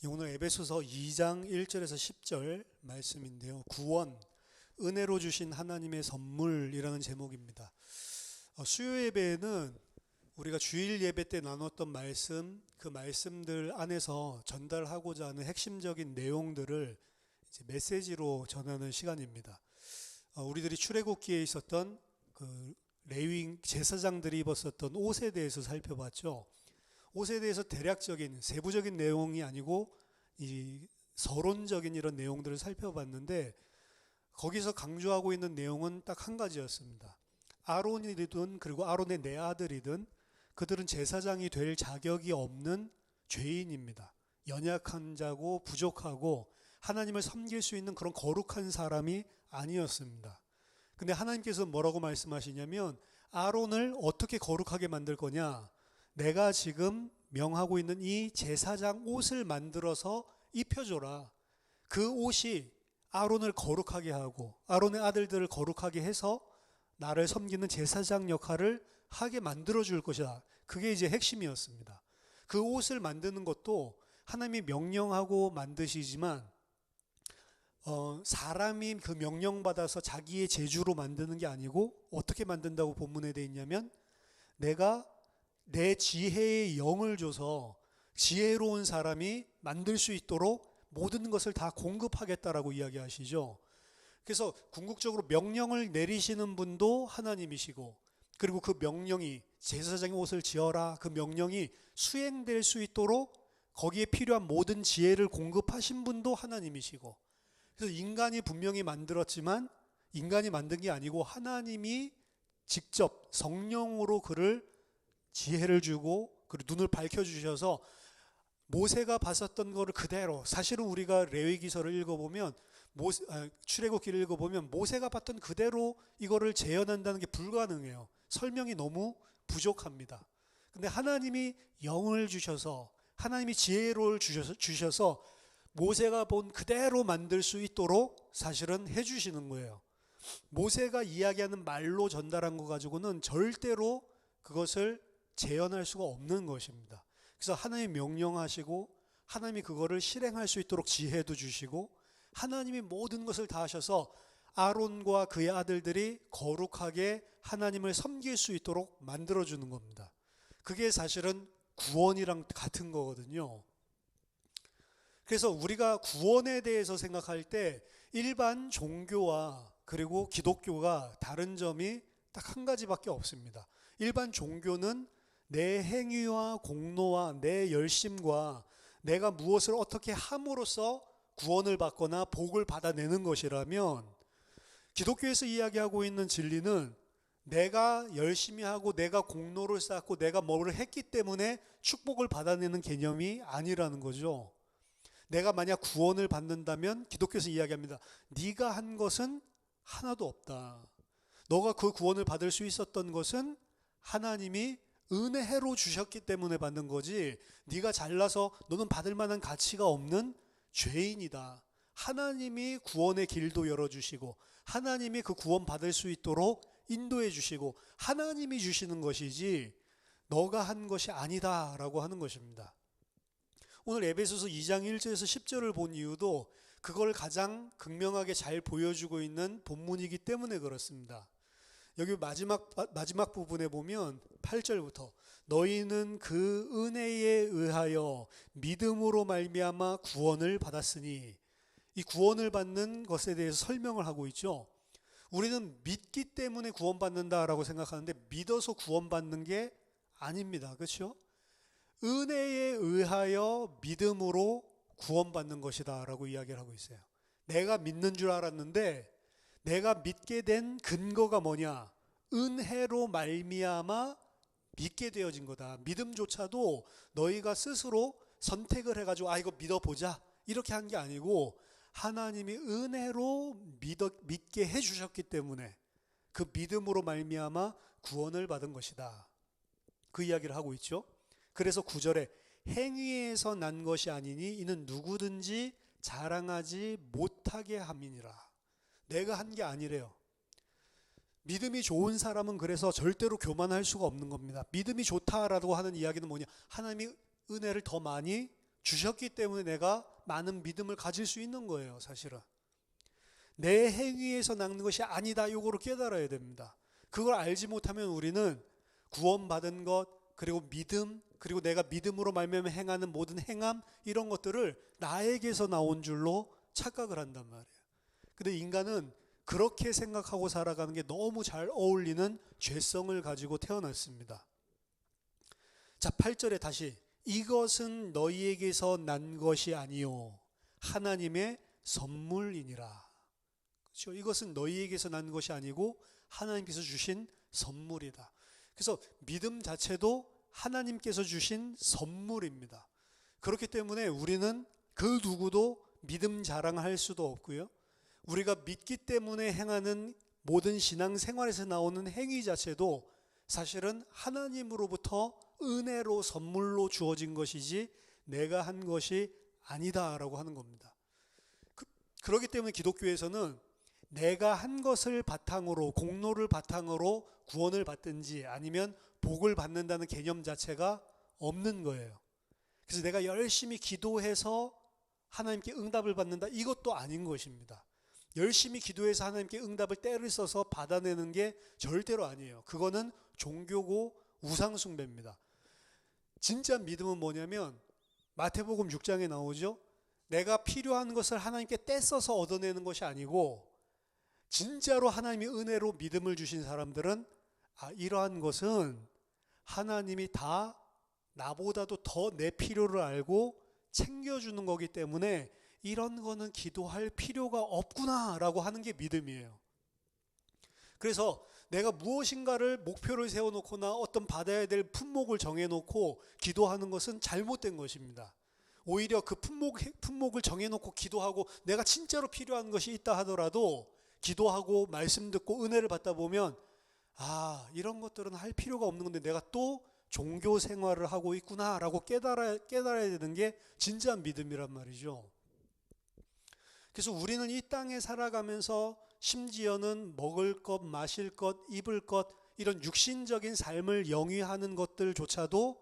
오늘 에베소서 2장 1절에서 10절 말씀인데요. 구원, 은혜로 주신 하나님의 선물이라는 제목입니다. 수요 예배에는 우리가 주일 예배 때 나눴던 말씀, 그 말씀들 안에서 전달하고자 하는 핵심적인 내용들을 이제 메시지로 전하는 시간입니다. 우리들이 출애굽기에 있었던 그 레위 제사장들이 입었었던 옷에 대해서 살펴봤죠. 옷에 대해서 대략적인 세부적인 내용이 아니고 이 서론적인 이런 내용들을 살펴봤는데, 거기서 강조하고 있는 내용은 딱 한 가지였습니다. 아론이든 그리고 아론의 네 아들이든 그들은 제사장이 될 자격이 없는 죄인입니다. 연약한 자고 부족하고 하나님을 섬길 수 있는 그런 거룩한 사람이 아니었습니다. 근데 하나님께서 뭐라고 말씀하시냐면, 아론을 어떻게 거룩하게 만들 거냐? 내가 지금 명하고 있는 이 제사장 옷을 만들어서 입혀줘라. 그 옷이 아론을 거룩하게 하고 아론의 아들들을 거룩하게 해서 나를 섬기는 제사장 역할을 하게 만들어줄 것이다. 그게 이제 핵심이었습니다. 그 옷을 만드는 것도 하나님이 명령하고 만드시지만 사람이 그 명령받아서 자기의 재주로 만드는 게 아니고, 어떻게 만든다고 본문에 되어 있냐면, 내가 내 지혜의 영을 줘서 지혜로운 사람이 만들 수 있도록 모든 것을 다 공급하겠다라고 이야기하시죠. 그래서 궁극적으로 명령을 내리시는 분도 하나님이시고, 그리고 그 명령이 제사장의 옷을 지어라, 그 명령이 수행될 수 있도록 거기에 필요한 모든 지혜를 공급하신 분도 하나님이시고, 그래서 인간이 분명히 만들었지만 인간이 만든 게 아니고 하나님이 직접 성령으로 그를 지혜를 주고 그리고 눈을 밝혀주셔서 모세가 봤었던 거를 그대로, 사실은 우리가 레위기서를 읽어보면 출애굽기를 읽어보면 모세가 봤던 그대로 이거를 재현한다는 게 불가능해요. 설명이 너무 부족합니다. 근데 하나님이 영을 주셔서, 하나님이 지혜를 주셔서 모세가 본 그대로 만들 수 있도록 사실은 해주시는 거예요. 모세가 이야기하는 말로 전달한 거 가지고는 절대로 그것을 재현할 수가 없는 것입니다. 그래서 하나님이 명령하시고 하나님이 그거를 실행할 수 있도록 지혜도 주시고 하나님이 모든 것을 다 하셔서 아론과 그의 아들들이 거룩하게 하나님을 섬길 수 있도록 만들어주는 겁니다. 그게 사실은 구원이랑 같은 거거든요. 그래서 우리가 구원에 대해서 생각할 때 일반 종교와 그리고 기독교가 다른 점이 딱 한 가지밖에 없습니다. 일반 종교는 내 행위와 공로와 내 열심과 내가 무엇을 어떻게 함으로써 구원을 받거나 복을 받아내는 것이라면, 기독교에서 이야기하고 있는 진리는 내가 열심히 하고 내가 공로를 쌓고 내가 뭐를 했기 때문에 축복을 받아내는 개념이 아니라는 거죠. 내가 만약 구원을 받는다면 기독교에서 이야기합니다. 네가 한 것은 하나도 없다. 너가 그 구원을 받을 수 있었던 것은 하나님이 은혜로 주셨기 때문에 받는 거지, 네가 잘나서 너는 받을 만한 가치가 없는 죄인이다. 하나님이 구원의 길도 열어주시고 하나님이 그 구원 받을 수 있도록 인도해 주시고 하나님이 주시는 것이지 너가 한 것이 아니다 라고 하는 것입니다. 오늘 에베소서 2장 1절에서 10절을 본 이유도 그걸 가장 극명하게 잘 보여주고 있는 본문이기 때문에 그렇습니다. 여기 마지막 부분에 보면 8절부터 너희는 그 은혜에 의하여 믿음으로 말미암아 구원을 받았으니, 이 구원을 받는 것에 대해서 설명을 하고 있죠. 우리는 믿기 때문에 구원받는다라고 생각하는데 믿어서 구원받는 게 아닙니다. 그렇죠? 은혜에 의하여 믿음으로 구원받는 것이다 라고 이야기를 하고 있어요. 내가 믿는 줄 알았는데 내가 믿게 된 근거가 뭐냐? 은혜로 말미암아 믿게 되어진 거다. 믿음조차도 너희가 스스로 선택을 해가지고 이거 믿어보자 이렇게 한 게 아니고 하나님이 은혜로 믿게 해주셨기 때문에 그 믿음으로 말미암아 구원을 받은 것이다. 그 이야기를 하고 있죠. 그래서 9절에 행위에서 난 것이 아니니 이는 누구든지 자랑하지 못하게 함이니라. 내가 한 게 아니래요. 믿음이 좋은 사람은 그래서 절대로 교만할 수가 없는 겁니다. 믿음이 좋다라고 하는 이야기는 뭐냐? 하나님이 은혜를 더 많이 주셨기 때문에 내가 많은 믿음을 가질 수 있는 거예요, 사실은. 내 행위에서 낳는 것이 아니다, 이거를 깨달아야 됩니다. 그걸 알지 못하면 우리는 구원받은 것, 그리고 믿음, 그리고 내가 믿음으로 말미암아 행하는 모든 행함, 이런 것들을 나에게서 나온 줄로 착각을 한단 말이에요. 근데 인간은 그렇게 생각하고 살아가는 게 너무 잘 어울리는 죄성을 가지고 태어났습니다. 자, 8절에 다시 이것은 너희에게서 난 것이 아니요 하나님의 선물이니라. 그렇죠? 이것은 너희에게서 난 것이 아니고 하나님께서 주신 선물이다. 그래서 믿음 자체도 하나님께서 주신 선물입니다. 그렇기 때문에 우리는 그 누구도 믿음 자랑할 수도 없고요. 우리가 믿기 때문에 행하는 모든 신앙생활에서 나오는 행위 자체도 사실은 하나님으로부터 은혜로 선물로 주어진 것이지 내가 한 것이 아니다라고 하는 겁니다. 그렇기 때문에 기독교에서는 내가 한 것을 바탕으로, 공로를 바탕으로 구원을 받든지 아니면 복을 받는다는 개념 자체가 없는 거예요. 그래서 내가 열심히 기도해서 하나님께 응답을 받는다, 이것도 아닌 것입니다. 열심히 기도해서 하나님께 응답을 때를 써서 받아내는 게 절대로 아니에요. 그거는 종교고 우상숭배입니다. 진짜 믿음은 뭐냐면 마태복음 6장에 나오죠. 내가 필요한 것을 하나님께 떼써서 얻어내는 것이 아니고 진짜로 하나님이 은혜로 믿음을 주신 사람들은 이러한 것은 하나님이 다 나보다도 더 내 필요를 알고 챙겨주는 거기 때문에 이런 거는 기도할 필요가 없구나라고 하는 게 믿음이에요. 그래서 내가 무엇인가를 목표를 세워놓거나 어떤 받아야 될 품목을 정해놓고 기도하는 것은 잘못된 것입니다. 오히려 그 품목을 정해놓고 기도하고 내가 진짜로 필요한 것이 있다 하더라도 기도하고 말씀 듣고 은혜를 받다 보면 이런 것들은 할 필요가 없는 건데 내가 또 종교 생활을 하고 있구나라고 깨달아야 되는 게 진짜 믿음이란 말이죠. 그래서 우리는 이 땅에 살아가면서 심지어는 먹을 것, 마실 것, 입을 것, 이런 육신적인 삶을 영위하는 것들조차도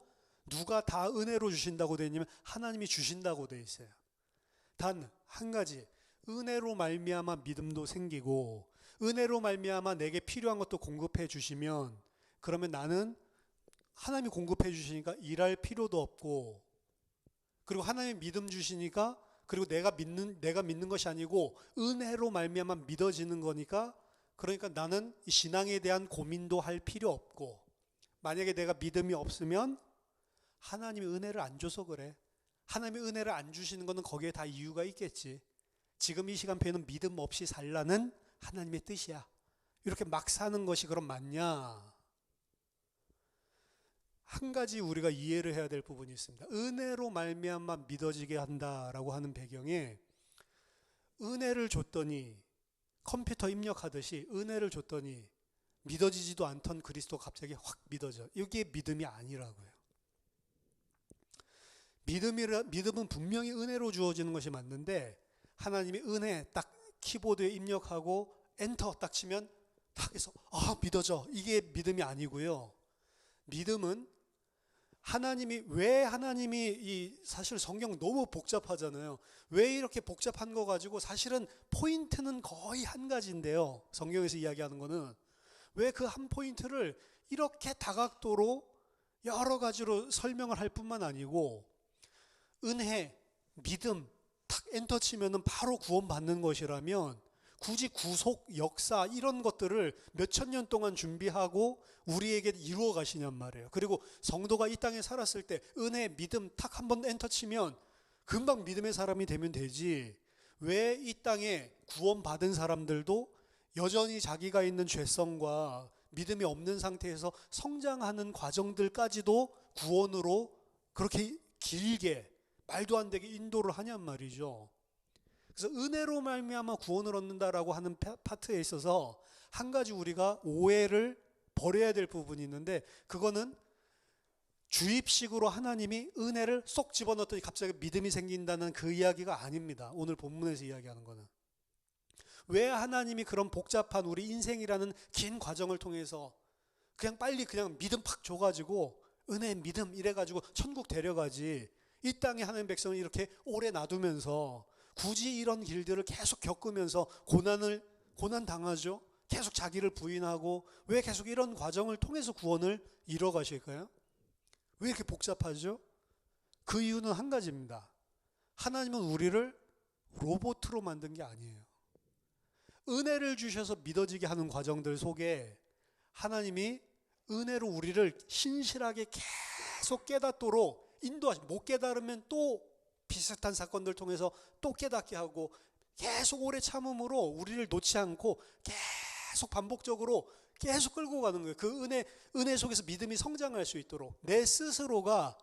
누가 다 은혜로 주신다고 되어 있냐면 하나님이 주신다고 되어 있어요. 단 한 가지, 은혜로 말미암아 믿음도 생기고 은혜로 말미암아 내게 필요한 것도 공급해 주시면 그러면 나는 하나님이 공급해 주시니까 일할 필요도 없고, 그리고 하나님이 믿음 주시니까, 그리고 내가 믿는 것이 아니고 은혜로 말미암아 믿어지는 거니까, 그러니까 나는 이 신앙에 대한 고민도 할 필요 없고, 만약에 내가 믿음이 없으면 하나님이 은혜를 안 줘서 그래. 하나님이 은혜를 안 주시는 거는 거기에 다 이유가 있겠지. 지금 이 시간표에는 믿음 없이 살라는 하나님의 뜻이야. 이렇게 막 사는 것이 그럼 맞냐? 한 가지 우리가 이해를 해야 될 부분이 있습니다. 은혜로 말미암아 믿어지게 한다라고 하는 배경에 은혜를 줬더니 컴퓨터 입력하듯이 은혜를 줬더니 믿어지지도 않던 그리스도가 갑자기 확 믿어져. 이게 믿음이 아니라고요. 믿음은 분명히 은혜로 주어지는 것이 맞는데 하나님이 은혜 딱 키보드에 입력하고 엔터 딱 치면 딱 해서 믿어져. 이게 믿음이 아니고요. 믿음은 왜 하나님이 사실 성경 너무 복잡하잖아요. 왜 이렇게 복잡한 거 가지고 사실은 포인트는 거의 한 가지인데요. 성경에서 이야기하는 거는 왜 그 한 포인트를 이렇게 다각도로 여러 가지로 설명을 할 뿐만 아니고 은혜, 믿음 탁 엔터 치면은 바로 구원받는 것이라면 굳이 구속, 역사 이런 것들을 몇천 년 동안 준비하고 우리에게 이루어 가시냔 말이에요. 그리고 성도가 이 땅에 살았을 때 은혜, 믿음 탁 한번 엔터 치면 금방 믿음의 사람이 되면 되지. 왜 이 땅에 구원받은 사람들도 여전히 자기가 있는 죄성과 믿음이 없는 상태에서 성장하는 과정들까지도 구원으로 그렇게 길게 말도 안 되게 인도를 하냔 말이죠. 그래서 은혜로 말미암아 구원을 얻는다라고 하는 파트에 있어서 한 가지 우리가 오해를 버려야 될 부분이 있는데, 그거는 주입식으로 하나님이 은혜를 쏙 집어넣었더니 갑자기 믿음이 생긴다는 그 이야기가 아닙니다. 오늘 본문에서 이야기하는 거는 왜 하나님이 그런 복잡한 우리 인생이라는 긴 과정을 통해서 그냥 빨리 그냥 믿음 팍 줘가지고 은혜, 믿음 이래가지고 천국 데려가지, 이 땅에 하나님 백성을 이렇게 오래 놔두면서 굳이 이런 길들을 계속 겪으면서 고난 당하죠. 계속 자기를 부인하고 왜 계속 이런 과정을 통해서 구원을 이뤄 가실까요? 왜 이렇게 복잡하죠? 그 이유는 한 가지입니다. 하나님은 우리를 로봇으로 만든 게 아니에요. 은혜를 주셔서 믿어지게 하는 과정들 속에 하나님이 은혜로 우리를 신실하게 계속 깨닫도록 인도하시. 못 깨달으면 또 비슷한 사건들 통해서 또 깨닫게 하고 계속 오래 참음으로 우리를 놓지 않고 계속 반복적으로 계속 끌고 가는 거예요. 그 은혜 속에서 믿음이 성장할 수 있도록 내 스스로가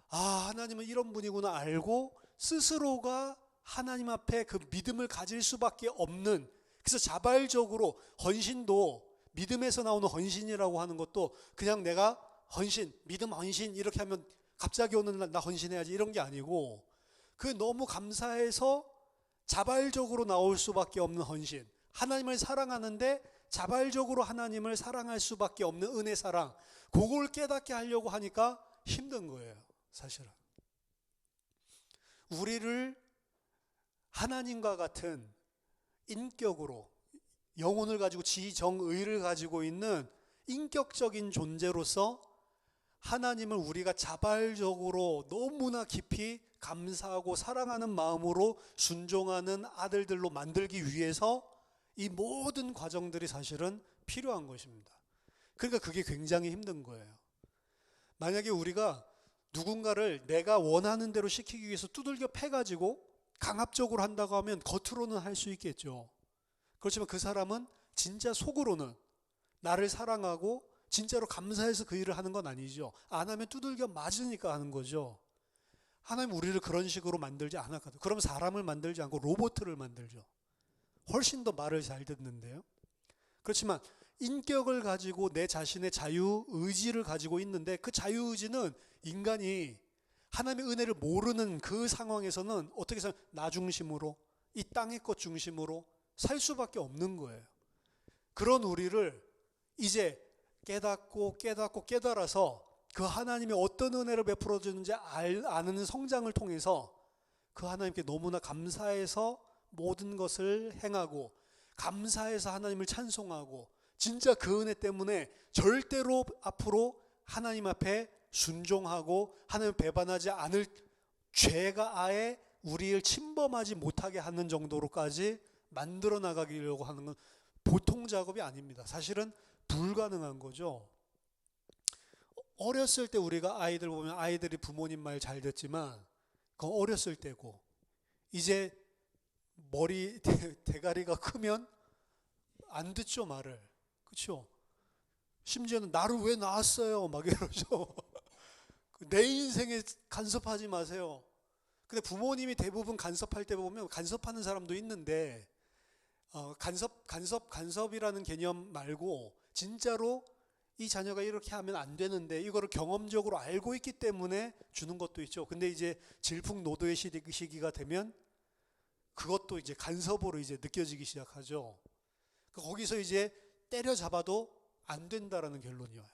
하나님은 이런 분이구나 알고 스스로가 하나님 앞에 그 믿음을 가질 수밖에 없는, 그래서 자발적으로 헌신도 믿음에서 나오는 헌신이라고 하는 것도 그냥 내가 헌신, 믿음 헌신 이렇게 하면 갑자기 오는 날 나 헌신해야지 이런 게 아니고 그 너무 감사해서 자발적으로 나올 수밖에 없는 헌신, 하나님을 사랑하는데 자발적으로 하나님을 사랑할 수밖에 없는 은혜 사랑, 그걸 깨닫게 하려고 하니까 힘든 거예요. 사실은 우리를 하나님과 같은 인격으로 영혼을 가지고 지정의를 가지고 있는 인격적인 존재로서 하나님을 우리가 자발적으로 너무나 깊이 감사하고 사랑하는 마음으로 순종하는 아들들로 만들기 위해서 이 모든 과정들이 사실은 필요한 것입니다. 그러니까 그게 굉장히 힘든 거예요. 만약에 우리가 누군가를 내가 원하는 대로 시키기 위해서 두들겨 패가지고 강압적으로 한다고 하면 겉으로는 할 수 있겠죠. 그렇지만 그 사람은 진짜 속으로는 나를 사랑하고 진짜로 감사해서 그 일을 하는 건 아니죠. 안 하면 두들겨 맞으니까 하는 거죠. 하나님 우리를 그런 식으로 만들지 않았거든요. 그럼 사람을 만들지 않고 로봇을 만들죠. 훨씬 더 말을 잘 듣는데요. 그렇지만 인격을 가지고 내 자신의 자유의지를 가지고 있는데 그 자유의지는 인간이 하나님의 은혜를 모르는 그 상황에서는 어떻게 해서 나 중심으로 이 땅의 것 중심으로 살 수밖에 없는 거예요. 그런 우리를 이제 깨닫고 깨달아서 그 하나님이 어떤 은혜를 베풀어 주는지 아는 성장을 통해서 그 하나님께 너무나 감사해서 모든 것을 행하고 감사해서 하나님을 찬송하고 진짜 그 은혜 때문에 절대로 앞으로 하나님 앞에 순종하고 하나님을 배반하지 않을, 죄가 아예 우리를 침범하지 못하게 하는 정도로까지 만들어 나가려고 하는 건 보통 작업이 아닙니다. 사실은 불가능한 거죠. 어렸을 때 우리가 아이들 보면 아이들이 부모님 말 잘 듣지만 그건 어렸을 때고, 이제 머리 대가리가 크면 안 듣죠, 말을. 그렇죠? 심지어는 나를 왜 낳았어요 막 이러죠. 내 인생에 간섭하지 마세요. 근데 부모님이 대부분 간섭할 때 보면 간섭하는 사람도 있는데 간섭이라는 개념 말고 진짜로 이 자녀가 이렇게 하면 안 되는데 이거를 경험적으로 알고 있기 때문에 주는 것도 있죠. 근데 이제 질풍노도의 시기가 되면 그것도 이제 간섭으로 이제 느껴지기 시작하죠. 거기서 이제 때려잡아도 안 된다라는 결론이 와요.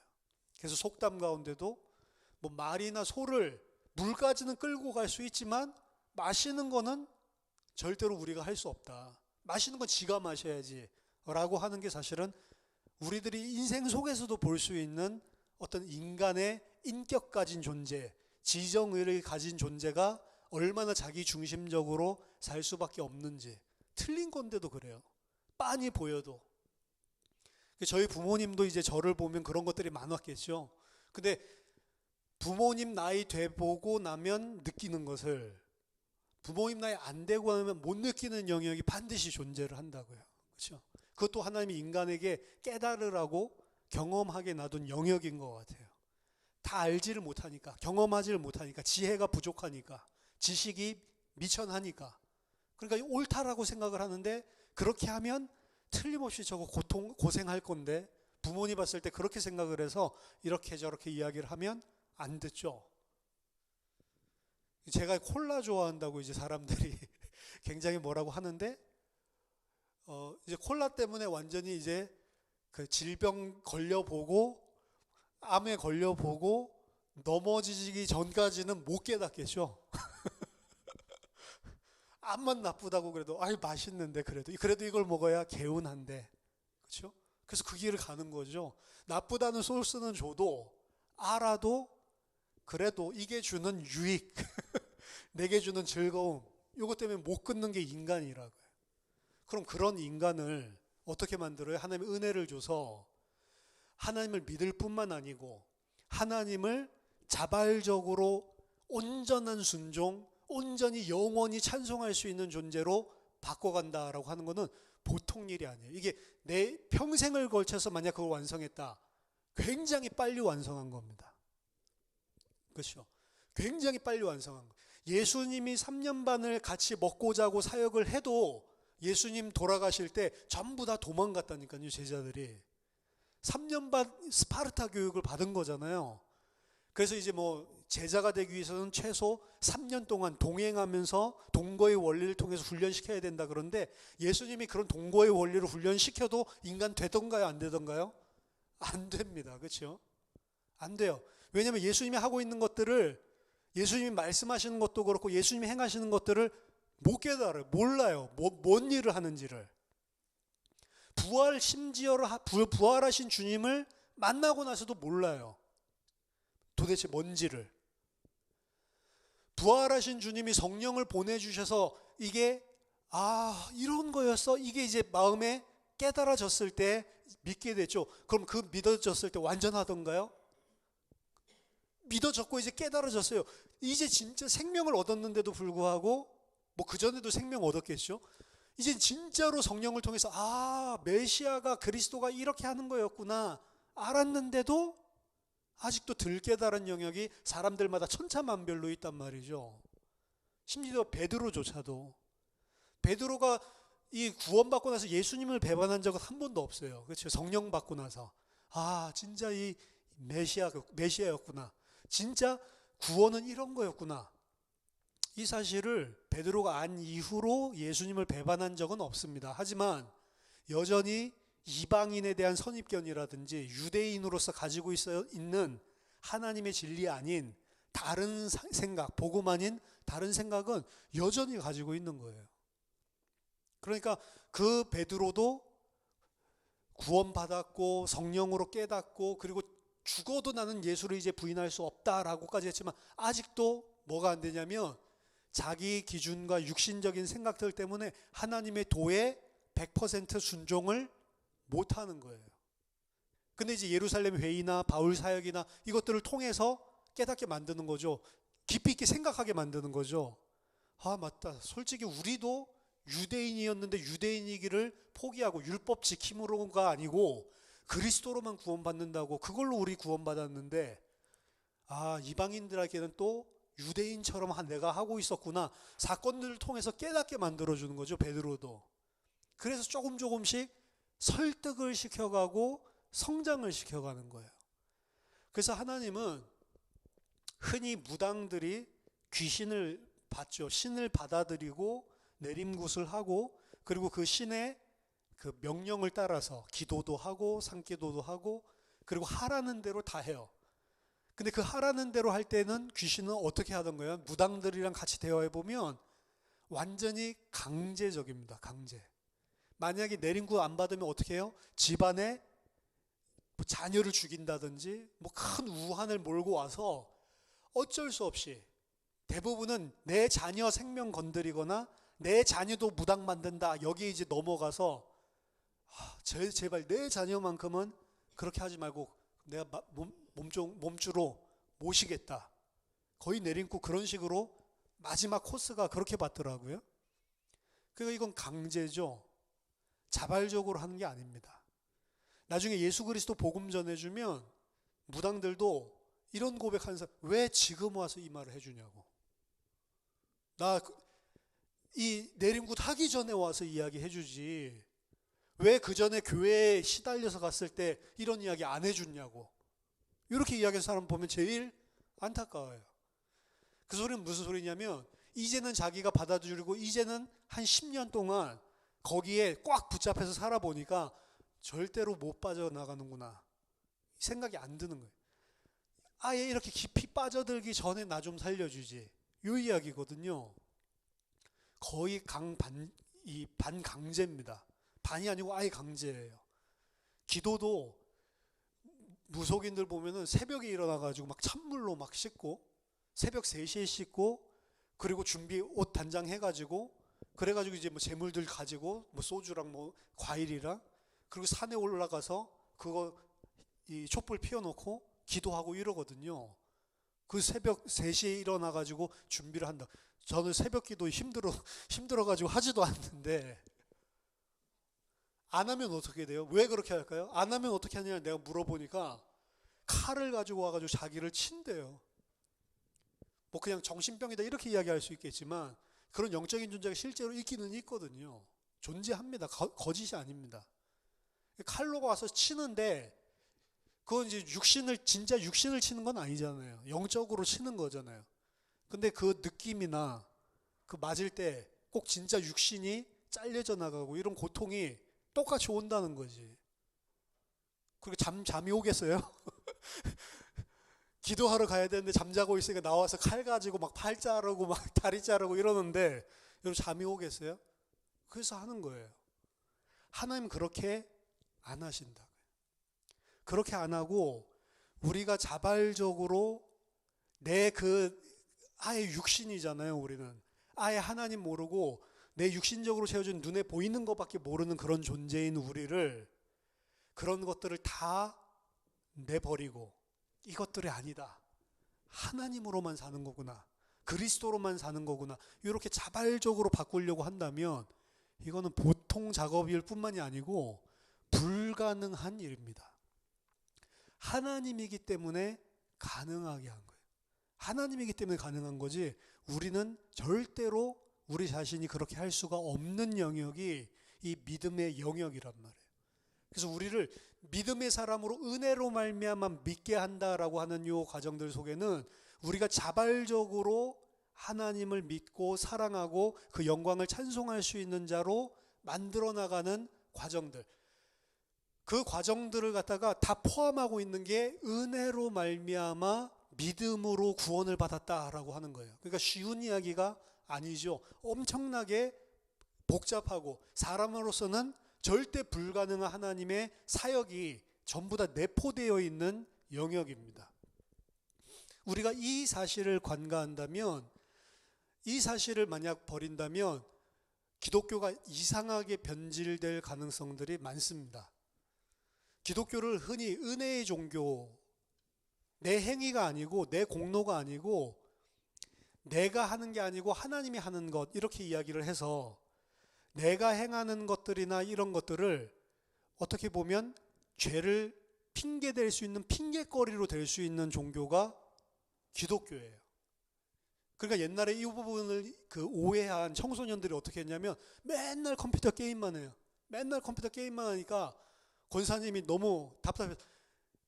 그래서 속담 가운데도 뭐 말이나 소를 물까지는 끌고 갈 수 있지만 마시는 거는 절대로 우리가 할 수 없다. 마시는 건 지가 마셔야지 라고 하는 게 사실은 우리들이 인생 속에서도 볼 수 있는 어떤 인간의 인격 가진 존재, 지정의를 가진 존재가 얼마나 자기 중심적으로 살 수밖에 없는지. 틀린 건데도 그래요. 빤히 보여도. 저희 부모님도 이제 저를 보면 그런 것들이 많았겠죠. 근데 부모님 나이 돼 보고 나면 느끼는 것을 부모님 나이 안 되고 나면 못 느끼는 영역이 반드시 존재를 한다고요. 그렇죠? 그것도 하나님이 인간에게 깨달으라고 경험하게 놔둔 영역인 것 같아요. 다 알지를 못하니까, 경험하지를 못하니까, 지혜가 부족하니까, 지식이 미천하니까. 그러니까 옳다라고 생각을 하는데 그렇게 하면 틀림없이 저거 고생할 건데 부모님 봤을 때 그렇게 생각을 해서 이렇게 저렇게 이야기를 하면 안 듣죠. 제가 콜라 좋아한다고 이제 사람들이 굉장히 뭐라고 하는데 이제 콜라 때문에 완전히 이제 그 질병 걸려보고 암에 걸려보고 넘어지기 전까지는 못 깨닫겠죠. 암만 나쁘다고 그래도 아이 맛있는데 그래도 이걸 먹어야 개운한데, 그렇죠? 그래서 그 길을 가는 거죠. 나쁘다는 소스는 줘도 알아도 그래도 이게 주는 유익, 내게 주는 즐거움, 이것 때문에 못 끊는 게 인간이라고요. 그럼 그런 인간을 어떻게 만들어요? 하나님의 은혜를 줘서 하나님을 믿을 뿐만 아니고 하나님을 자발적으로 온전한 순종, 온전히 영원히 찬송할 수 있는 존재로 바꿔간다라고 하는 것은 보통 일이 아니에요. 이게 내 평생을 걸쳐서 만약 그걸 완성했다, 굉장히 빨리 완성한 겁니다. 그렇죠? 굉장히 빨리 완성한 거. 예수님이 3년 반을 같이 먹고 자고 사역을 해도 예수님 돌아가실 때 전부 다 도망갔다니까요, 제자들이. 3년 반 스파르타 교육을 받은 거잖아요. 그래서 이제 뭐 제자가 되기 위해서는 최소 3년 동안 동행하면서 동거의 원리를 통해서 훈련시켜야 된다. 그런데 예수님이 그런 동거의 원리를 훈련시켜도 인간 되던가요, 안 되던가요? 안 됩니다. 그렇죠? 안 돼요. 왜냐하면 예수님이 하고 있는 것들을, 예수님이 말씀하시는 것도 그렇고 예수님이 행하시는 것들을 못 깨달아요. 몰라요. 뭔 일을 하는지를. 부활하신 주님을 만나고 나서도 몰라요. 도대체 뭔지를. 부활하신 주님이 성령을 보내주셔서 이게 이런 거였어? 이게 이제 마음에 깨달아졌을 때 믿게 됐죠. 그럼 그 믿어졌을 때 완전하던가요? 믿어졌고 이제 깨달아졌어요. 이제 진짜 생명을 얻었는데도 불구하고, 뭐 그전에도 생명 얻었겠죠. 이제 진짜로 성령을 통해서 메시아가, 그리스도가 이렇게 하는 거였구나 알았는데도 아직도 덜 깨달은 영역이 사람들마다 천차만별로 있단 말이죠. 심지어 베드로조차도. 베드로가 이 구원받고 나서 예수님을 배반한 적은 한 번도 없어요. 그렇죠? 성령 받고 나서 진짜 이 메시아였구나. 진짜 구원은 이런 거였구나. 이 사실을 베드로가 안 이후로 예수님을 배반한 적은 없습니다. 하지만 여전히 이방인에 대한 선입견이라든지 유대인으로서 가지고 있는 하나님의 진리 아닌 다른 생각, 복음 아닌 다른 생각은 여전히 가지고 있는 거예요. 그러니까 그 베드로도 구원받았고 성령으로 깨닫고 그리고 죽어도 나는 예수를 이제 부인할 수 없다라고까지 했지만 아직도 뭐가 안 되냐면 자기 기준과 육신적인 생각들 때문에 하나님의 도에 100% 순종을 못하는 거예요. 근데 이제 예루살렘 회의나 바울 사역이나 이것들을 통해서 깨닫게 만드는 거죠. 깊이 있게 생각하게 만드는 거죠. 맞다. 솔직히 우리도 유대인이었는데 유대인이기를 포기하고 율법 지킴으로가 아니고 그리스도로만 구원받는다고 그걸로 우리 구원받았는데 이방인들에게는 또 유대인처럼 내가 하고 있었구나. 사건들을 통해서 깨닫게 만들어주는 거죠. 베드로도. 그래서 조금씩 설득을 시켜가고 성장을 시켜가는 거예요. 그래서 하나님은 흔히 무당들이 귀신을 받죠. 신을 받아들이고 내림굿을 하고 그리고 그 신의 그 명령을 따라서 기도도 하고 산기도도 하고 그리고 하라는 대로 다 해요. 근데 그 하라는 대로 할 때는 귀신은 어떻게 하던가요? 무당들이랑 같이 대화해보면 완전히 강제적입니다. 강제. 만약에 내림굿 안 받으면 어떻게 해요? 집안에 뭐 자녀를 죽인다든지 뭐 큰 우환을 몰고 와서 어쩔 수 없이 대부분은 내 자녀 생명 건드리거나 내 자녀도 무당 만든다. 여기에 이제 넘어가서 제발 내 자녀만큼은 그렇게 하지 말고 내가 몸주로 모시겠다. 거의 내림굿 그런 식으로 마지막 코스가 그렇게 받더라고요. 그러니까 이건 강제죠. 자발적으로 하는 게 아닙니다. 나중에 예수 그리스도 복음 전해주면 무당들도 이런 고백하는 사람, 왜 지금 와서 이 말을 해주냐고. 나 이 내림굿 하기 전에 와서 이야기 해주지. 왜 그 전에 교회에 시달려서 갔을 때 이런 이야기 안 해줬냐고. 이렇게 이야기하는 사람 보면 제일 안타까워요. 그 소리는 무슨 소리냐면 이제는 자기가 받아들이고 이제는 한 10년 동안 거기에 꽉 붙잡혀서 살아보니까 절대로 못 빠져나가는구나. 생각이 안 드는 거예요. 아예 이렇게 깊이 빠져들기 전에 나 좀 살려주지. 요 이야기거든요. 거의 반강제입니다. 반이 아니고 아예 강제예요. 기도도 무속인들 보면은 새벽에 일어나가지고 막 찬물로 막 씻고, 새벽 3시에 씻고, 그리고 준비 옷 단장 해가지고, 그래가지고 이제 뭐 재물들 가지고, 뭐 소주랑 뭐 과일이랑, 그리고 산에 올라가서 그거 이 촛불 피워놓고 기도하고 이러거든요. 그 새벽 3시에 일어나가지고 준비를 한다. 저는 새벽 기도 힘들어가지고 하지도 않는데, 안 하면 어떻게 돼요? 왜 그렇게 할까요? 안 하면 어떻게 하냐 내가 물어보니까 칼을 가지고 와가지고 자기를 친대요. 뭐 그냥 정신병이다 이렇게 이야기할 수 있겠지만 그런 영적인 존재가 실제로 있기는 있거든요. 존재합니다. 거짓이 아닙니다. 칼로 와서 치는데 그건 이제 진짜 육신을 치는 건 아니잖아요. 영적으로 치는 거잖아요. 근데 그 느낌이나 그 맞을 때 꼭 진짜 육신이 잘려져 나가고 이런 고통이 똑같이 온다는 거지. 그리고 잠이 오겠어요? 기도하러 가야 되는데 잠자고 있으니까 나와서 칼 가지고 막 팔 자르고 막 다리 자르고 이러는데 여러분 잠이 오겠어요? 그래서 하는 거예요. 하나님 그렇게 안 하신다. 그렇게 안 하고 우리가 자발적으로 아예 육신이잖아요, 우리는. 아예 하나님 모르고 내 육신적으로 채워준 눈에 보이는 것밖에 모르는 그런 존재인 우리를 그런 것들을 다 내버리고 이것들이 아니다. 하나님으로만 사는 거구나. 그리스도로만 사는 거구나. 이렇게 자발적으로 바꾸려고 한다면 이거는 보통 작업일 뿐만이 아니고 불가능한 일입니다. 하나님이기 때문에 가능하게 한 거예요. 하나님이기 때문에 가능한 거지 우리는 절대로 우리 자신이 그렇게 할 수가 없는 영역이 이 믿음의 영역이란 말이에요. 그래서 우리를 믿음의 사람으로 은혜로 말미암아 믿게 한다라고 하는 이 과정들 속에는 우리가 자발적으로 하나님을 믿고 사랑하고 그 영광을 찬송할 수 있는 자로 만들어 나가는 과정들, 그 과정들을 갖다가 다 포함하고 있는 게 은혜로 말미암아 믿음으로 구원을 받았다라고 하는 거예요. 그러니까 쉬운 이야기가 아니죠. 엄청나게 복잡하고 사람으로서는 절대 불가능한 하나님의 사역이 전부 다 내포되어 있는 영역입니다. 우리가 이 사실을 관가한다면, 이 사실을 만약 버린다면 기독교가 이상하게 변질될 가능성들이 많습니다. 기독교를 흔히 은혜의 종교, 내 행위가 아니고 내 공로가 아니고 내가 하는 게 아니고 하나님이 하는 것 이렇게 이야기를 해서 내가 행하는 것들이나 이런 것들을 어떻게 보면 죄를 핑계댈 수 있는 핑계거리로 될 수 있는 종교가 기독교예요. 그러니까 옛날에 이 부분을 오해한 청소년들이 어떻게 했냐면 맨날 컴퓨터 게임만 해요. 맨날 컴퓨터 게임만 하니까 권사님이 너무 답답해서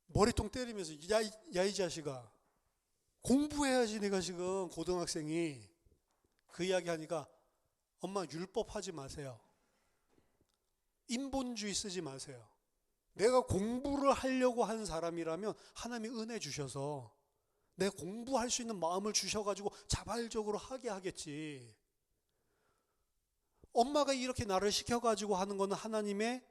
머리통 때리면서 야 이 자식아 공부해야지 내가 지금 고등학생이 그 이야기 하니까 엄마 율법 하지 마세요. 인본주의 쓰지 마세요. 내가 공부를 하려고 하는 사람이라면 하나님이 은혜 주셔서 내 공부할 수 있는 마음을 주셔가지고 자발적으로 하게 하겠지. 엄마가 이렇게 나를 시켜가지고 하는 거는 하나님의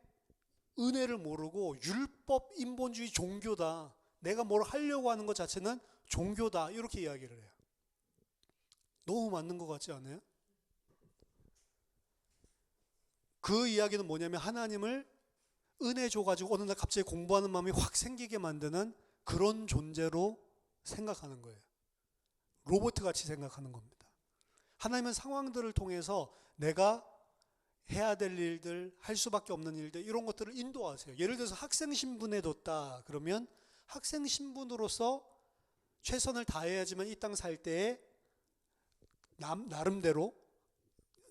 은혜를 모르고 율법 인본주의 종교다. 내가 뭘 하려고 하는 것 자체는 종교다. 이렇게 이야기를 해요. 너무 맞는 것 같지 않아요? 그 이야기는 뭐냐면 하나님을 은혜 줘가지고 어느 날 갑자기 공부하는 마음이 확 생기게 만드는 그런 존재로 생각하는 거예요. 로봇 같이 생각하는 겁니다. 하나님은 상황들을 통해서 내가 해야 될 일들, 할 수밖에 없는 일들 이런 것들을 인도하세요. 예를 들어서 학생 신분에 뒀다 그러면 학생 신분으로서 최선을 다해야지만 이 땅 살 때에 나름대로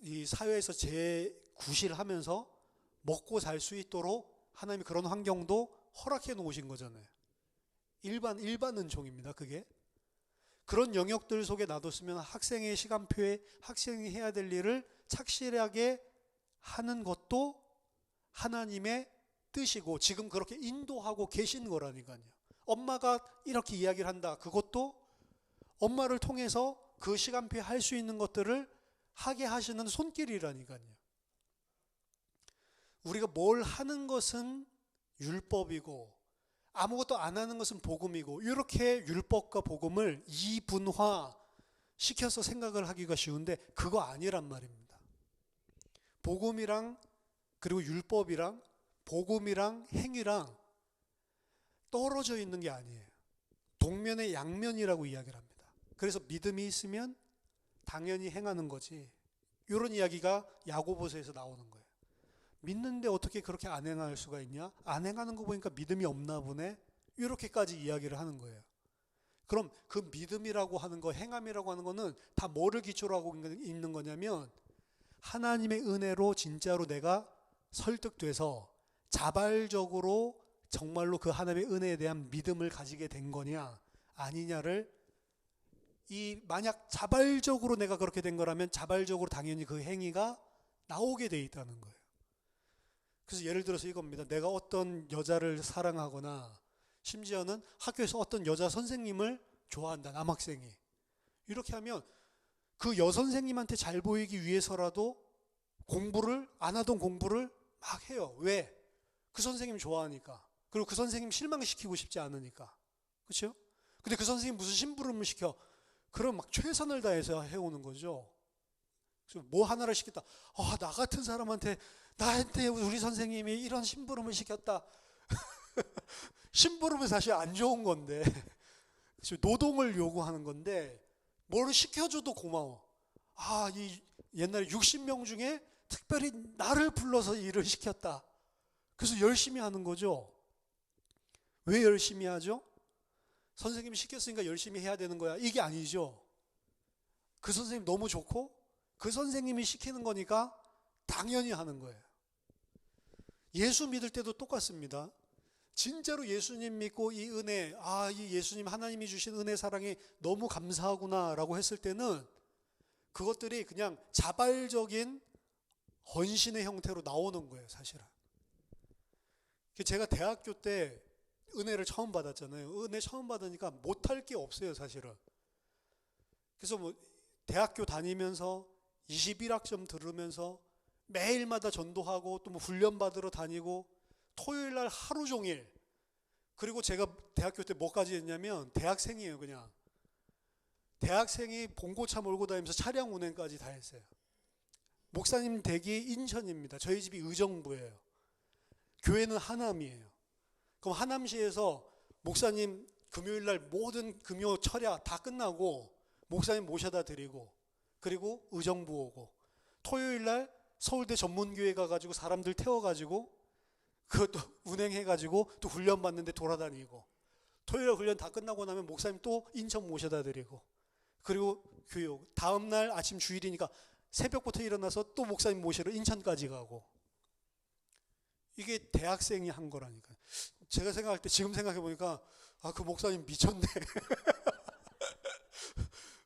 이 사회에서 재구실하면서 먹고 살 수 있도록 하나님이 그런 환경도 허락해 놓으신 거잖아요. 일반 은총입니다. 그게 그런 영역들 속에 놔뒀으면 학생의 시간표에 학생이 해야 될 일을 착실하게 하는 것도 하나님의 뜻이고 지금 그렇게 인도하고 계신 거라니까요. 엄마가 이렇게 이야기를 한다. 그것도 엄마를 통해서 그 시간표에 할 수 있는 것들을 하게 하시는 손길이라니까요. 우리가 뭘 하는 것은 율법이고 아무것도 안 하는 것은 복음이고, 이렇게 율법과 복음을 이분화 시켜서 생각을 하기가 쉬운데 그거 아니란 말입니다. 복음이랑 그리고 율법이랑 복음이랑 행위랑 떨어져 있는 게 아니에요. 동면의 양면이라고 이야기를 합니다. 그래서 믿음이 있으면 당연히 행하는 거지, 이런 이야기가 야고보서에서 나오는 거예요. 믿는데 어떻게 그렇게 안 행할 수가 있냐? 안 행하는 거 보니까 믿음이 없나 보네? 이렇게까지 이야기를 하는 거예요. 그럼 그 믿음이라고 하는 거, 행함이라고 하는 거는 다 뭐를 기초로 하고 있는 거냐면, 하나님의 은혜로 진짜로 내가 설득돼서 자발적으로 정말로 그 하나님의 은혜에 대한 믿음을 가지게 된 거냐 아니냐를, 만약 자발적으로 내가 그렇게 된 거라면 자발적으로 당연히 그 행위가 나오게 돼 있다는 거예요. 그래서 예를 들어서 이겁니다. 내가 어떤 여자를 사랑하거나 심지어는 학교에서 어떤 여자 선생님을 좋아한다, 남학생이. 이렇게 하면 그 여선생님한테 잘 보이기 위해서라도 공부를, 안 하던 공부를 막 해요. 왜? 그 선생님 좋아하니까. 그리고 그 선생님 실망시키고 싶지 않으니까. 그렇죠? 근데 그 선생님 무슨 심부름을 시켜? 그럼 막 최선을 다해서 해오는 거죠. 그래서 뭐 하나를 시켰다. 나 같은 사람한테, 나한테 우리 선생님이 이런 심부름을 시켰다. 심부름은 사실 안 좋은 건데, 노동을 요구하는 건데, 뭘 시켜줘도 고마워. 이 옛날에 60명 중에 특별히 나를 불러서 일을 시켰다. 그래서 열심히 하는 거죠. 왜 열심히 하죠? 선생님이 시켰으니까 열심히 해야 되는 거야, 이게 아니죠. 그 선생님 너무 좋고 그 선생님이 시키는 거니까 당연히 하는 거예요. 예수 믿을 때도 똑같습니다. 진짜로 예수님 믿고 이 은혜, 이 예수님 하나님이 주신 은혜 사랑이 너무 감사하구나 라고 했을 때는 그것들이 그냥 자발적인 헌신의 형태로 나오는 거예요, 사실은. 제가 대학교 때 은혜를 처음 받았잖아요. 은혜 처음 받으니까 못할 게 없어요, 사실은. 그래서 대학교 다니면서 21학점 들으면서 매일마다 전도하고 또 훈련 받으러 다니고 토요일 날 하루 종일. 그리고 제가 대학교 때 뭐까지 했냐면 대학생이에요, 그냥. 대학생이 봉고차 몰고 다니면서 차량 운행까지 다 했어요. 목사님 댁이 인천입니다. 저희 집이 의정부예요. 교회는 하남이에요. 그럼 하남시에서 목사님 금요일 날 모든 금요 철야 다 끝나고 목사님 모셔다 드리고, 그리고 의정부 오고, 토요일 날 서울대 전문교회 가가지고 사람들 태워가지고 그것도 운행해가지고 또 훈련 받는데 돌아다니고, 토요일 훈련 다 끝나고 나면 목사님 또 인천 모셔다 드리고, 그리고 교회 오고, 다음날 아침 주일이니까 새벽부터 일어나서 또 목사님 모시러 인천까지 가고. 이게 대학생이 한 거라니까요. 제가 생각할 때, 지금 생각해보니까 그 목사님 미쳤네.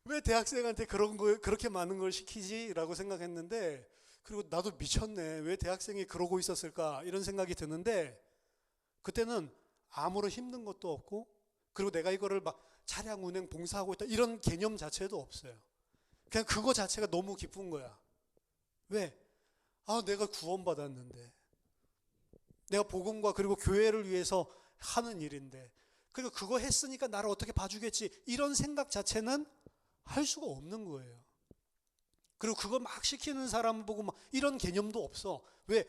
왜 대학생한테 그렇게 많은 걸 시키지? 라고 생각했는데, 그리고 나도 미쳤네. 왜 대학생이 그러고 있었을까? 이런 생각이 드는데, 그때는 아무런 힘든 것도 없고, 그리고 내가 이거를 막 차량 운행 봉사하고 있다, 이런 개념 자체도 없어요. 그냥 그거 자체가 너무 기쁜 거야. 왜? 내가 구원받았는데, 내가 복음과 그리고 교회를 위해서 하는 일인데, 그리고 그거 했으니까 나를 어떻게 봐주겠지, 이런 생각 자체는 할 수가 없는 거예요. 그리고 그거 막 시키는 사람 보고 막 이런 개념도 없어. 왜?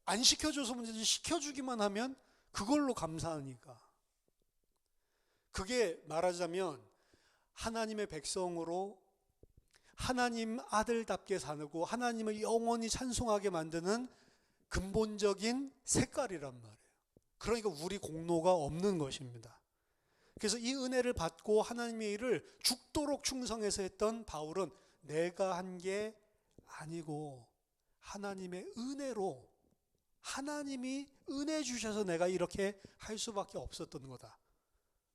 안 시켜줘서 문제지, 시켜주기만 하면 그걸로 감사하니까. 그게 말하자면 하나님의 백성으로 하나님 아들답게 사고 하나님을 영원히 찬송하게 만드는 근본적인 색깔이란 말이에요. 그러니까 우리 공로가 없는 것입니다. 그래서 이 은혜를 받고 하나님의 일을 죽도록 충성해서 했던 바울은 내가 한 게 아니고 하나님의 은혜로, 하나님이 은혜 주셔서 내가 이렇게 할 수밖에 없었던 거다.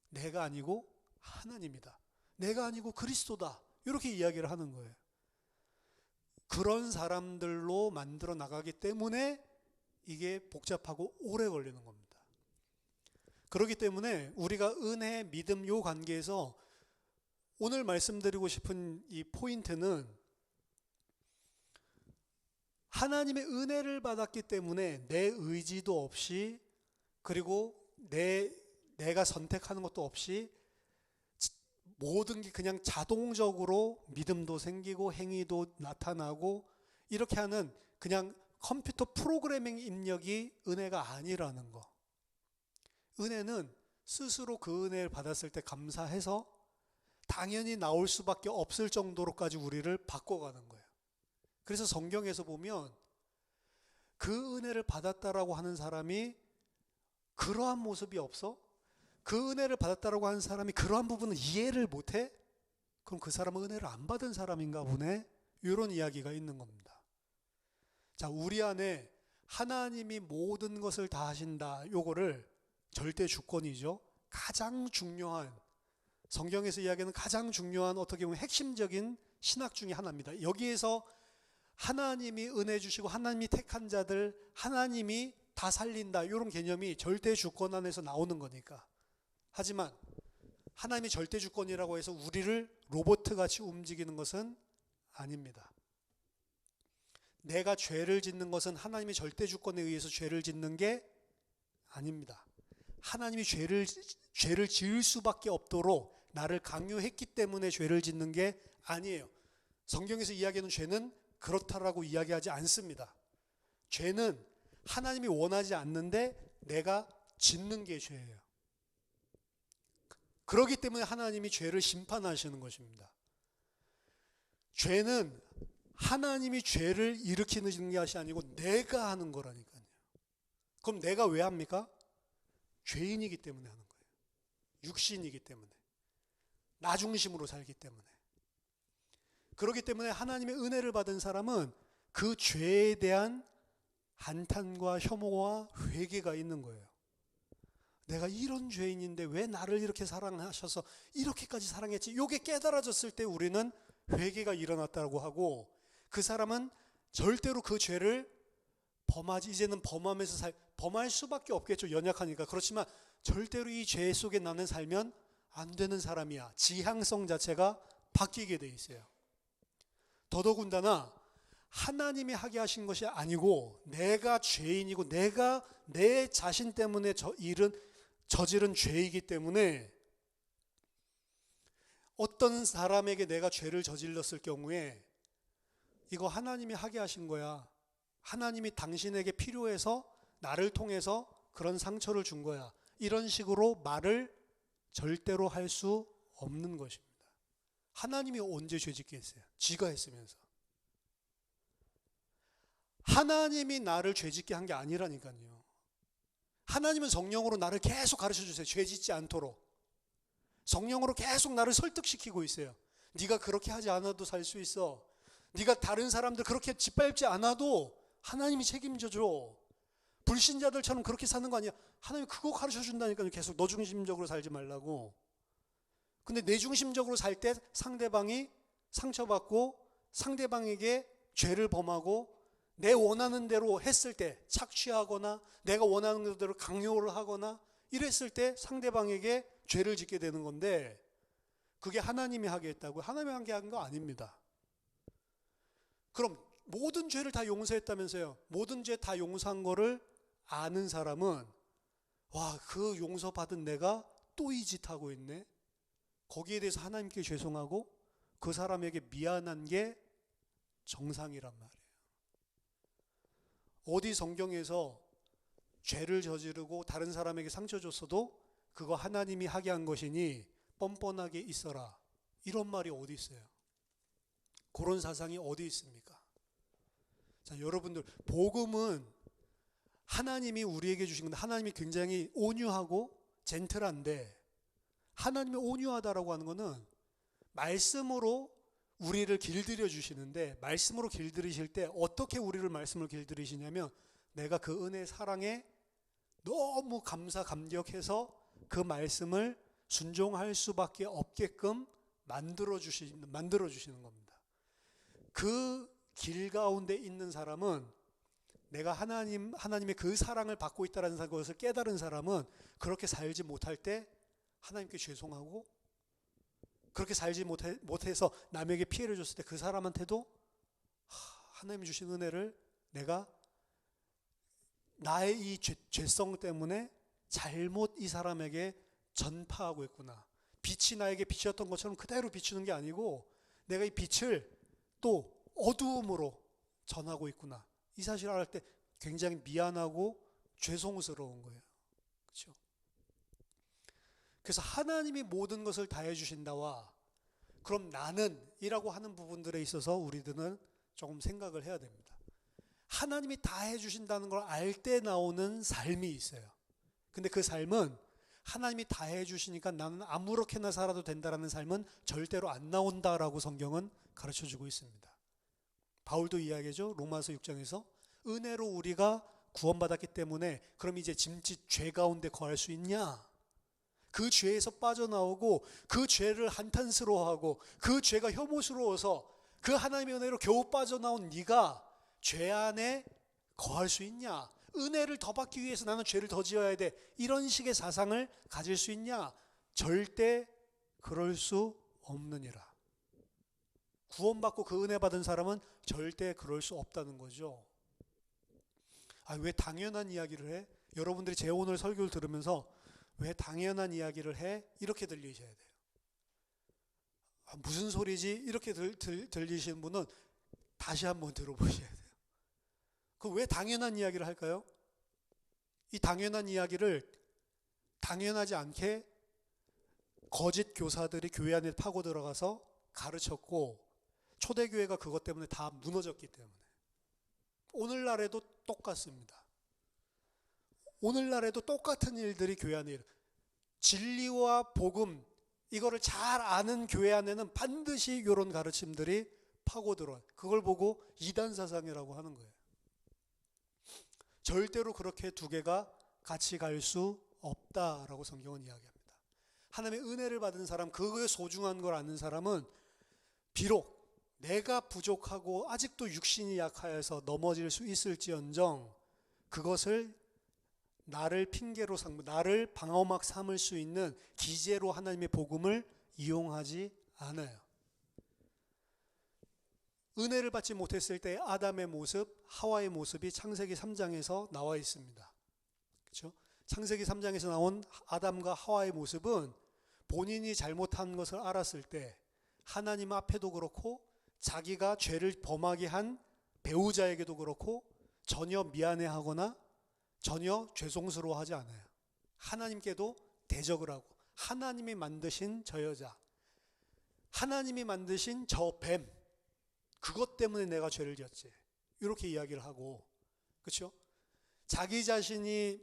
내가 아니고 하나님이다. 내가 아니고 그리스도다. 이렇게 이야기를 하는 거예요. 그런 사람들로 만들어 나가기 때문에 이게 복잡하고 오래 걸리는 겁니다. 그렇기 때문에 우리가 은혜, 믿음 요 관계에서 오늘 말씀드리고 싶은 이 포인트는 하나님의 은혜를 받았기 때문에 내 의지도 없이 그리고 내가 선택하는 것도 없이 모든 게 그냥 자동적으로 믿음도 생기고 행위도 나타나고 이렇게 하는 그냥 컴퓨터 프로그래밍 입력이 은혜가 아니라는 거. 은혜는 스스로 그 은혜를 받았을 때 감사해서 당연히 나올 수밖에 없을 정도로까지 우리를 바꿔가는 거예요. 그래서 성경에서 보면 그 은혜를 받았다라고 하는 사람이 그러한 모습이 없어? 그 은혜를 받았다라고 하는 사람이 그러한 부분을 이해를 못해? 그럼 그 사람은 은혜를 안 받은 사람인가 보네? 이런 이야기가 있는 겁니다. 자, 우리 안에 하나님이 모든 것을 다 하신다. 요거를 절대 주권이죠. 가장 중요한, 성경에서 이야기하는 가장 중요한 어떻게 보면 핵심적인 신학 중에 하나입니다. 여기에서 하나님이 은혜 주시고 하나님이 택한 자들, 하나님이 다 살린다. 이런 개념이 절대 주권 안에서 나오는 거니까. 하지만 하나님이 절대 주권이라고 해서 우리를 로봇같이 움직이는 것은 아닙니다. 내가 죄를 짓는 것은 하나님의 절대 주권에 의해서 죄를 짓는 게 아닙니다. 하나님이 죄를 지을 수밖에 없도록 나를 강요했기 때문에 죄를 짓는 게 아니에요. 성경에서 이야기하는 죄는 그렇다라고 이야기하지 않습니다. 죄는 하나님이 원하지 않는데 내가 짓는 게 죄예요. 그렇기 때문에 하나님이 죄를 심판하시는 것입니다. 죄는 하나님이 죄를 일으키는 것이 아니고 내가 하는 거라니까요. 그럼 내가 왜 합니까? 죄인이기 때문에 하는 거예요. 육신이기 때문에. 나 중심으로 살기 때문에. 그렇기 때문에 하나님의 은혜를 받은 사람은 그 죄에 대한 한탄과 혐오와 회개가 있는 거예요. 내가 이런 죄인인데 왜 나를 이렇게 사랑하셔서 이렇게까지 사랑했지? 이게 깨달아졌을 때 우리는 회개가 일어났다고 하고 그 사람은 절대로 그 죄를 이제는 범하면서 범할 수밖에 없겠죠. 연약하니까. 그렇지만 절대로 이 죄 속에 나는 살면 안 되는 사람이야. 지향성 자체가 바뀌게 돼 있어요. 더더군다나 하나님이 하게 하신 것이 아니고 내가 죄인이고 내가 내 자신 때문에 저지른 죄이기 때문에 어떤 사람에게 내가 죄를 저질렀을 경우에 이거 하나님이 하게 하신 거야. 하나님이 당신에게 필요해서 나를 통해서 그런 상처를 준 거야. 이런 식으로 말을 절대로 할 수 없는 것입니다. 하나님이 언제 죄짓게 했어요? 지가 했으면서. 하나님이 나를 죄짓게 한 게 아니라니까요. 하나님은 성령으로 나를 계속 가르쳐 주세요. 죄짓지 않도록. 성령으로 계속 나를 설득시키고 있어요. 네가 그렇게 하지 않아도 살 수 있어. 네가 다른 사람들 그렇게 짓밟지 않아도 하나님이 책임져줘. 불신자들처럼 그렇게 사는 거 아니야. 하나님이 그거 가르쳐 준다니까요. 계속 너 중심적으로 살지 말라고. 근데 내 중심적으로 살 때 상대방이 상처받고 상대방에게 죄를 범하고 내 원하는 대로 했을 때 착취하거나 내가 원하는 대로 강요를 하거나 이랬을 때 상대방에게 죄를 짓게 되는 건데 그게 하나님이 하게 했다고? 하나님이 하게 한 거 아닙니다. 그럼 모든 죄를 다 용서했다면서요. 모든 죄 다 용서한 거를 아는 사람은 와, 그 용서받은 내가 또 이 짓 하고 있네. 거기에 대해서 하나님께 죄송하고 그 사람에게 미안한 게 정상이란 말이에요. 어디 성경에서 죄를 저지르고 다른 사람에게 상처 줬어도 그거 하나님이 하게 한 것이니 뻔뻔하게 있어라. 이런 말이 어디 있어요? 그런 사상이 어디 있습니까? 자, 여러분들, 복음은 하나님이 우리에게 주신 건데 하나님이 굉장히 온유하고 젠틀한데 하나님이 온유하다라고 하는 것은 말씀으로 우리를 길들여 주시는데 말씀으로 길들이실 때 어떻게 우리를 말씀을 길들이시냐면 내가 그 은혜 사랑에 너무 감격해서 그 말씀을 순종할 수밖에 없게끔 만들어 주시는 겁니다. 그 길 가운데 있는 사람은 내가 하나님의 그 사랑을 받고 있다는 것을 깨달은 사람은 그렇게 살지 못할 때 하나님께 죄송하고, 그렇게 살지 못해서 남에게 피해를 줬을 때 그 사람한테도 하나님이 주신 은혜를 내가 나의 이 죄성 때문에 잘못 이 사람에게 전파하고 있구나. 빛이 나에게 빛이었던 것처럼 그대로 비추는 게 아니고 내가 이 빛을 또 어두움으로 전하고 있구나. 이 사실을 알 때 굉장히 미안하고 죄송스러운 거예요. 그렇죠? 그래서 하나님이 모든 것을 다 해주신다와 그럼 나는 이라고 하는 부분들에 있어서 우리들은 조금 생각을 해야 됩니다. 하나님이 다 해주신다는 걸 알 때 나오는 삶이 있어요. 근데 그 삶은 하나님이 다 해주시니까 나는 아무렇게나 살아도 된다라는 삶은 절대로 안 나온다라고 성경은 가르쳐주고 있습니다. 바울도 이야기하죠. 로마서 6장에서 은혜로 우리가 구원받았기 때문에 그럼 이제 짐짓 죄 가운데 거할 수 있냐? 그 죄에서 빠져나오고 그 죄를 한탄스러워하고 그 죄가 혐오스러워서 그 하나님의 은혜로 겨우 빠져나온 네가 죄 안에 거할 수 있냐? 은혜를 더 받기 위해서 나는 죄를 더 지어야 돼. 이런 식의 사상을 가질 수 있냐? 절대 그럴 수 없느니라. 구원받고 그 은혜 받은 사람은 절대 그럴 수 없다는 거죠. 왜 당연한 이야기를 해? 여러분들이 제 오늘 설교를 들으면서 왜 당연한 이야기를 해? 이렇게 들리셔야 돼요. 무슨 소리지? 이렇게 들리시는 분은 다시 한번 들어보셔야 돼요. 그 왜 당연한 이야기를 할까요? 이 당연한 이야기를 당연하지 않게 거짓 교사들이 교회 안에 파고 들어가서 가르쳤고 초대교회가 그것 때문에 다 무너졌기 때문에 오늘날에도 똑같습니다. 오늘날에도 똑같은 일들이 교회 안에 진리와 복음 이거를 잘 아는 교회 안에는 반드시 이런 가르침들이 파고들어요. 그걸 보고 이단 사상이라고 하는 거예요. 절대로 그렇게 두 개가 같이 갈 수 없다라고 성경은 이야기합니다. 하나님의 은혜를 받은 사람, 그거의 소중한 걸 아는 사람은 비록 내가 부족하고 아직도 육신이 약하여서 넘어질 수 있을지언정 그것을 나를 핑계로 삼고 나를 방어막 삼을 수 있는 기제로 하나님의 복음을 이용하지 않아요. 은혜를 받지 못했을 때 아담의 모습, 하와의 모습이 창세기 3장에서 나와 있습니다. 그렇죠? 창세기 3장에서 나온 아담과 하와의 모습은 본인이 잘못한 것을 알았을 때 하나님 앞에도 그렇고 자기가 죄를 범하게 한 배우자에게도 그렇고 전혀 미안해하거나 전혀 죄송스러워하지 않아요. 하나님께도 대적을 하고 하나님이 만드신 저 여자, 하나님이 만드신 저 뱀, 그것 때문에 내가 죄를 지었지. 이렇게 이야기를 하고, 그렇죠? 자기 자신이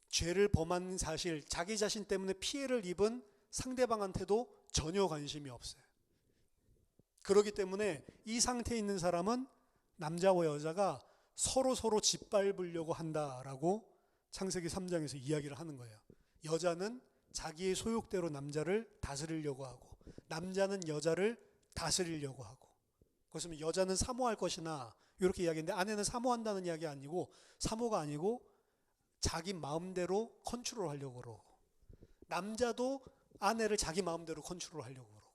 죄를 범한 사실, 자기 자신 때문에 피해를 입은 상대방한테도 전혀 관심이 없어요. 그렇기 때문에 이 상태에 있는 사람은 남자와 여자가 서로 짓밟으려고 한다라고 창세기 3장에서 이야기를 하는 거예요. 여자는 자기의 소욕대로 남자를 다스리려고 하고 남자는 여자를 다스리려고 하고, 그것은 여자는 사모할 것이나 이렇게 이야기했는데 아내는 사모한다는 이야기 아니고 사모가 아니고 자기 마음대로 컨트롤하려고 그러고 남자도 아내를 자기 마음대로 컨트롤하려고 그러고,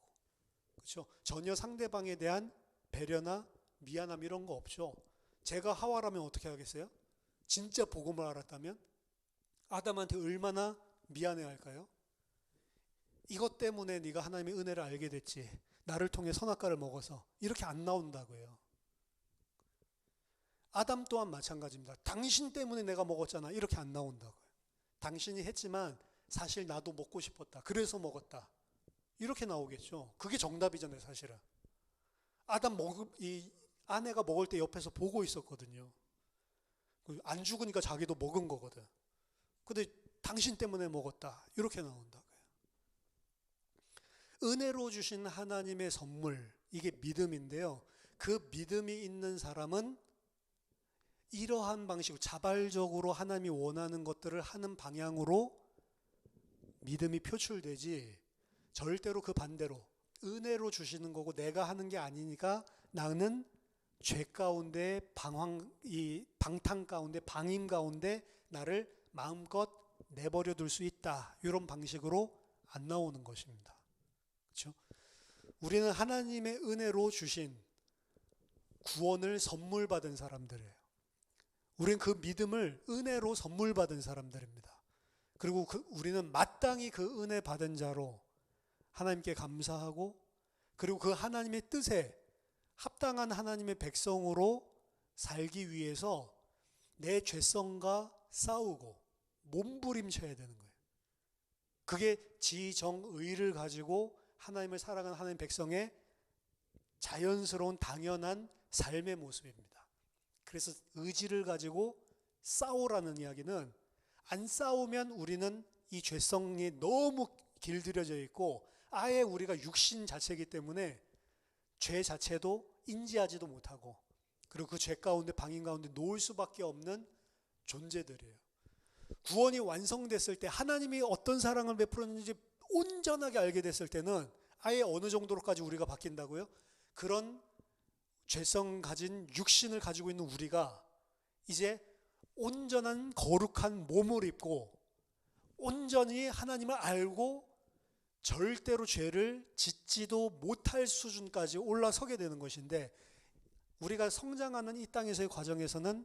그렇죠? 전혀 상대방에 대한 배려나 미안함 이런 거 없죠. 제가 하와라면 어떻게 하겠어요? 진짜 복음을 알았다면 아담한테 얼마나 미안해할까요? 이것 때문에 네가 하나님의 은혜를 알게 됐지, 나를 통해 선악과를 먹어서, 이렇게 안 나온다고요. 아담 또한 마찬가지입니다. 당신 때문에 내가 먹었잖아, 이렇게 안 나온다고요. 당신이 했지만 사실 나도 먹고 싶었다, 그래서 먹었다, 이렇게 나오겠죠. 그게 정답이잖아요. 사실은 이 아내가 먹을 때 옆에서 보고 있었거든요. 안 죽으니까 자기도 먹은 거거든. 근데 당신 때문에 먹었다, 이렇게 나온다고요. 은혜로 주신 하나님의 선물, 이게 믿음인데요. 그 믿음이 있는 사람은 이러한 방식으로 자발적으로 하나님이 원하는 것들을 하는 방향으로 믿음이 표출되지, 절대로 그 반대로 은혜로 주시는 거고 내가 하는 게 아니니까 나는 죄 가운데 이 방탕 가운데 방임 가운데 나를 마음껏 내버려 둘 수 있다. 이런 방식으로 안 나오는 것입니다. 그렇죠? 우리는 하나님의 은혜로 주신 구원을 선물 받은 사람들이에요. 우리는 그 믿음을 은혜로 선물 받은 사람들입니다. 그리고 우리는 마땅히 그 은혜 받은 자로 하나님께 감사하고, 그리고 그 하나님의 뜻에 합당한 하나님의 백성으로 살기 위해서 내 죄성과 싸우고 몸부림쳐야 되는 거예요. 그게 지정의를 가지고 하나님을 살아가는 하나님 백성의 자연스러운 당연한 삶의 모습입니다. 그래서 의지를 가지고 싸우라는 이야기는, 안 싸우면 우리는 이 죄성이 너무 길들여져 있고 아예 우리가 육신 자체이기 때문에 죄 자체도 인지하지도 못하고, 그리고 그 죄 가운데 방임 가운데 놓을 수밖에 없는 존재들이에요. 구원이 완성됐을 때 하나님이 어떤 사랑을 베풀었는지 온전하게 알게 됐을 때는 아예 어느 정도로까지 우리가 바뀐다고요? 그런 죄성 가진 육신을 가지고 있는 우리가 이제 온전한 거룩한 몸을 입고 온전히 하나님을 알고 절대로 죄를 짓지도 못할 수준까지 올라서게 되는 것인데, 우리가 성장하는 이 땅에서의 과정에서는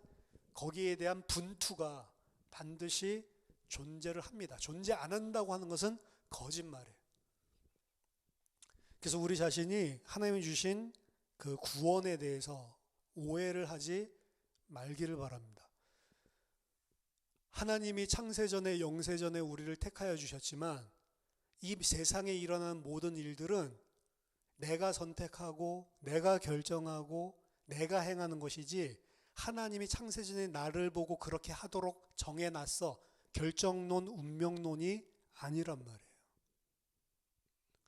거기에 대한 분투가 반드시 존재를 합니다. 존재 안 한다고 하는 것은 거짓말이에요. 그래서 우리 자신이 하나님이 주신 그 구원에 대해서 오해를 하지 말기를 바랍니다. 하나님이 창세전에 영세전에 우리를 택하여 주셨지만 이 세상에 일어나는 모든 일들은 내가 선택하고 내가 결정하고 내가 행하는 것이지, 하나님이 창세전에 나를 보고 그렇게 하도록 정해놨어, 결정론, 운명론이 아니란 말이에요.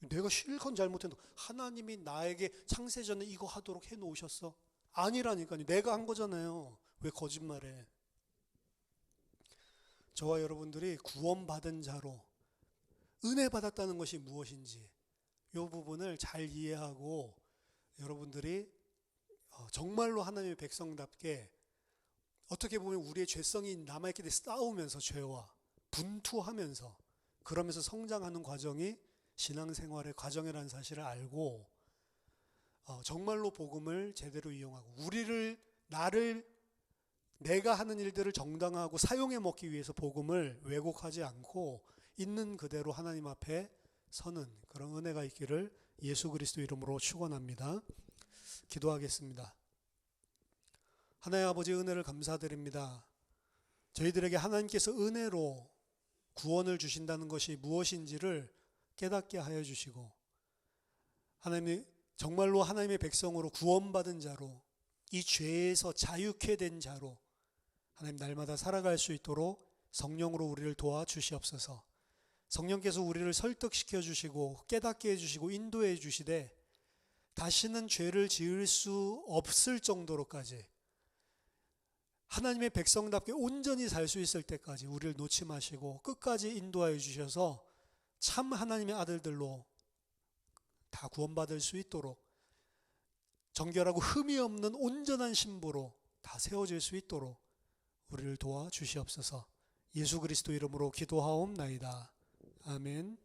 내가 실컷 잘못해도 하나님이 나에게 창세전에 이거 하도록 해놓으셨어? 아니라니까요. 내가 한 거잖아요. 왜 거짓말해? 저와 여러분들이 구원받은 자로 은혜 받았다는 것이 무엇인지 이 부분을 잘 이해하고, 여러분들이 정말로 하나님의 백성답게 어떻게 보면 우리의 죄성이 남아있게 돼 싸우면서 죄와 분투하면서 그러면서 성장하는 과정이 신앙생활의 과정이라는 사실을 알고, 정말로 복음을 제대로 이용하고 내가 하는 일들을 정당하고 사용해 먹기 위해서 복음을 왜곡하지 않고 있는 그대로 하나님 앞에 서는 그런 은혜가 있기를 예수 그리스도 이름으로 축원합니다. 기도하겠습니다. 하나님 아버지, 은혜를 감사드립니다. 저희들에게 하나님께서 은혜로 구원을 주신다는 것이 무엇인지를 깨닫게 하여 주시고, 하나님이 정말로 하나님의 백성으로 구원받은 자로 이 죄에서 자유케 된 자로 하나님 날마다 살아갈 수 있도록 성령으로 우리를 도와주시옵소서. 성령께서 우리를 설득시켜 주시고 깨닫게 해주시고 인도해 주시되 다시는 죄를 지을 수 없을 정도로까지 하나님의 백성답게 온전히 살 수 있을 때까지 우리를 놓지 마시고 끝까지 인도하여 주셔서 참 하나님의 아들들로 다 구원받을 수 있도록 정결하고 흠이 없는 온전한 신부로 다 세워질 수 있도록 우리를 도와주시옵소서. 예수 그리스도 이름으로 기도하옵나이다. 아멘.